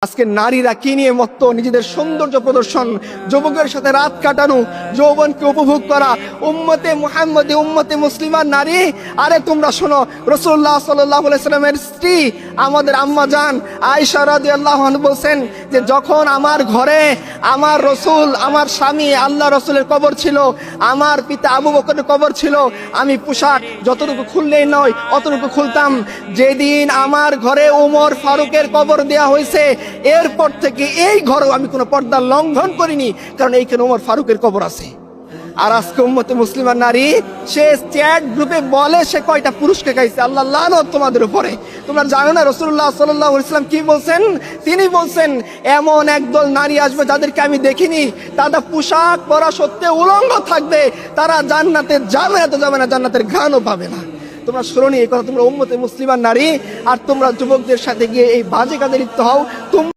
আজকে নারীরা কি নিয়ে মত্ত, নিজেদের সৌন্দর্য প্রদর্শন, যুবকের সাথে রাত কাটানো, যৌবনকে উপভোগ করা, উম্মতে মুহাম্মদী, উম্মতে মুসলিমার নারী। আরে তোমরা শোনো, রাসূলুল্লাহ সাল্লাল্লাহু আলাইহি সাল্লামের স্ত্রী আমাদের আম্মা জান আয়েশা রাদিয়াল্লাহু আনহা বলছেন যে যখন আমার ঘরে আমার রসুল, আমার স্বামী আল্লাহ রসুলের কবর ছিল, আমার পিতা আবু বকরের কবর ছিল, আমি পোশাক যতটুকু খুললেই নয় অতটুকু খুলতাম। যেদিন আমার ঘরে ওমর ফারুকের কবর দেয়া হয়েছে, এরপর থেকে এই ঘরেও আমি কোনো পর্দা লঙ্ঘন করিনি, কারণ এইখানে ওমর ফারুকের কবর আছে। আর আজকে উম্মতে মুসলিমার নারী সে চ্যাট গ্রুপে বলে সে কয়টা পুরুষকে খাইছে। আল্লাহ লানত তোমাদের উপরে। তোমরা জানো না রাসূলুল্লাহ সাল্লাল্লাহু আলাইহি ওয়াসাল্লাম কি বলছেন? তিনি বলছেন এমন একদল নারী আসবে যাদেরকে আমি দেখিনি, তারা পোশাক পরা সত্ত্বেও উলঙ্গ থাকবে, তারা জান্নাতে যাবে না, তো যাবে না, জান্নাতের ঘ্রাণও পাবে না। তোমরা শুনোনি এই কথা? তোমরা উম্মতে মুসলিমার নারী আর তোমরা যুবকদের সাথে গিয়ে এই বাজে কাজে লিপ্ত হও।